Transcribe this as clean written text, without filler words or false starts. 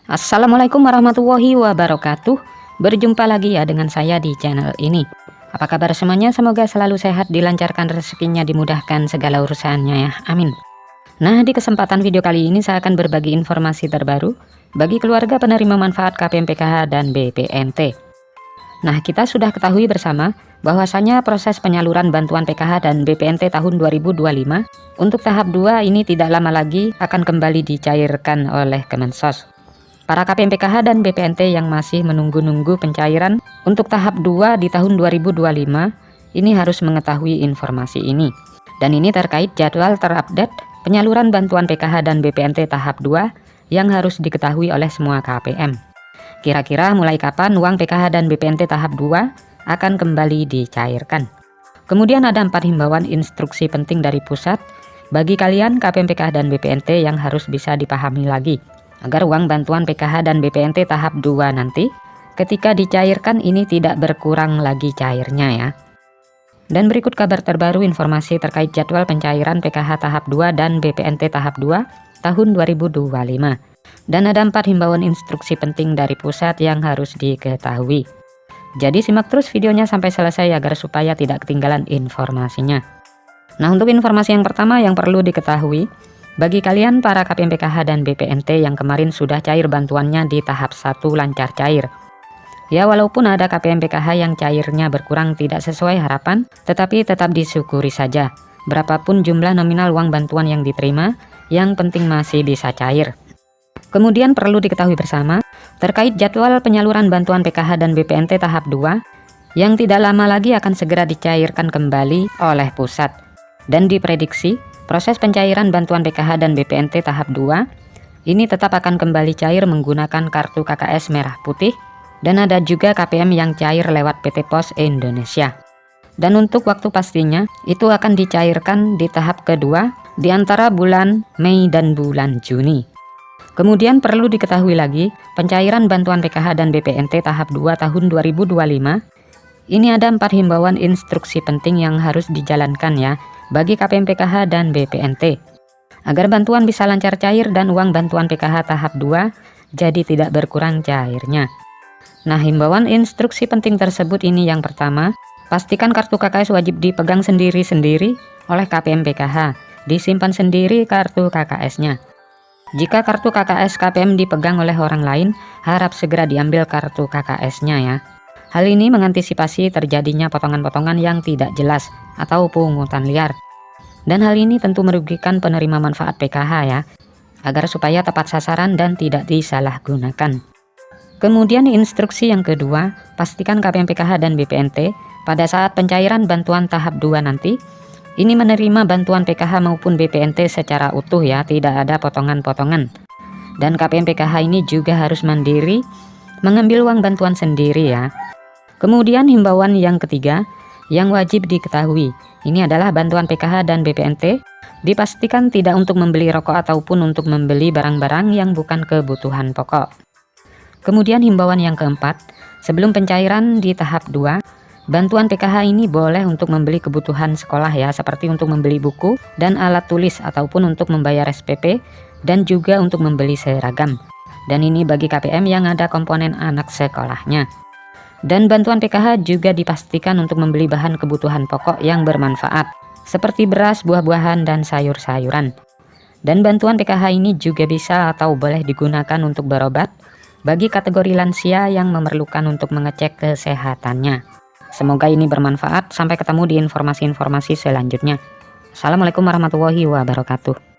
Assalamualaikum warahmatullahi wabarakatuh. Berjumpa lagi ya dengan saya di channel ini. Apa kabar semuanya? Semoga selalu sehat, dilancarkan rezekinya, dimudahkan segala urusannya ya. Amin. Nah, di kesempatan video kali ini saya akan berbagi informasi terbaru bagi keluarga penerima manfaat KPM PKH dan BPNT. Nah, kita sudah ketahui bersama bahwasanya proses penyaluran bantuan PKH dan BPNT tahun 2025 untuk tahap 2 ini tidak lama lagi akan kembali dicairkan oleh Kemensos. Para KPM PKH dan BPNT yang masih menunggu-nunggu pencairan untuk tahap 2 di tahun 2025 ini harus mengetahui informasi ini. Dan ini terkait jadwal terupdate penyaluran bantuan PKH dan BPNT tahap 2 yang harus diketahui oleh semua KPM. Kira-kira mulai kapan uang PKH dan BPNT tahap 2 akan kembali dicairkan. Kemudian ada 4 himbauan instruksi penting dari pusat bagi kalian KPM PKH dan BPNT yang harus bisa dipahami lagi, agar uang bantuan PKH dan BPNT tahap 2 nanti ketika dicairkan ini tidak berkurang lagi cairnya ya. Dan berikut kabar terbaru informasi terkait jadwal pencairan PKH tahap 2 dan BPNT tahap 2 tahun 2025. Dan ada 4 himbauan instruksi penting dari pusat yang harus diketahui. Jadi simak terus videonya sampai selesai agar supaya tidak ketinggalan informasinya. Nah, untuk informasi yang pertama yang perlu diketahui, bagi kalian para KPM PKH dan BPNT yang kemarin sudah cair bantuannya di tahap 1 lancar cair. Ya, walaupun ada KPM PKH yang cairnya berkurang tidak sesuai harapan, tetapi tetap disyukuri saja. Berapapun jumlah nominal uang bantuan yang diterima, yang penting masih bisa cair. Kemudian perlu diketahui bersama, terkait jadwal penyaluran bantuan PKH dan BPNT tahap 2, yang tidak lama lagi akan segera dicairkan kembali oleh pusat. Dan diprediksi, proses pencairan bantuan PKH dan BPNT tahap 2 ini tetap akan kembali cair menggunakan kartu KKS merah putih, dan ada juga KPM yang cair lewat PT Pos Indonesia. Dan untuk waktu pastinya itu akan dicairkan di tahap kedua di antara bulan Mei dan bulan Juni. Kemudian perlu diketahui lagi, pencairan bantuan PKH dan BPNT tahap 2 tahun 2025 ini ada 4 himbauan instruksi penting yang harus dijalankan ya bagi KPM PKH dan BPNT, agar bantuan bisa lancar cair dan uang bantuan PKH tahap 2 jadi tidak berkurang cairnya. Nah, himbauan instruksi penting tersebut ini yang pertama, pastikan kartu KKS wajib dipegang sendiri-sendiri oleh KPM PKH, disimpan sendiri kartu KKS-nya. Jika kartu KKS KPM dipegang oleh orang lain, harap segera diambil kartu KKS-nya ya. Hal ini mengantisipasi terjadinya potongan-potongan yang tidak jelas atau pungutan liar. Dan hal ini tentu merugikan penerima manfaat PKH ya, agar supaya tepat sasaran dan tidak disalahgunakan. Kemudian instruksi yang kedua, pastikan KPM PKH dan BPNT pada saat pencairan bantuan tahap 2 nanti, ini menerima bantuan PKH maupun BPNT secara utuh ya, tidak ada potongan-potongan. Dan KPM PKH ini juga harus mandiri mengambil uang bantuan sendiri ya. Kemudian himbauan yang ketiga yang wajib diketahui, ini adalah bantuan PKH dan BPNT dipastikan tidak untuk membeli rokok ataupun untuk membeli barang-barang yang bukan kebutuhan pokok. Kemudian himbauan yang keempat, sebelum pencairan di tahap 2, bantuan PKH ini boleh untuk membeli kebutuhan sekolah ya, seperti untuk membeli buku dan alat tulis ataupun untuk membayar SPP dan juga untuk membeli seragam. Dan ini bagi KPM yang ada komponen anak sekolahnya. Dan bantuan PKH juga dipastikan untuk membeli bahan kebutuhan pokok yang bermanfaat, seperti beras, buah-buahan, dan sayur-sayuran. Dan bantuan PKH ini juga bisa atau boleh digunakan untuk berobat bagi kategori lansia yang memerlukan untuk mengecek kesehatannya. Semoga ini bermanfaat. Sampai ketemu di informasi-informasi selanjutnya. Assalamualaikum warahmatullahi wabarakatuh.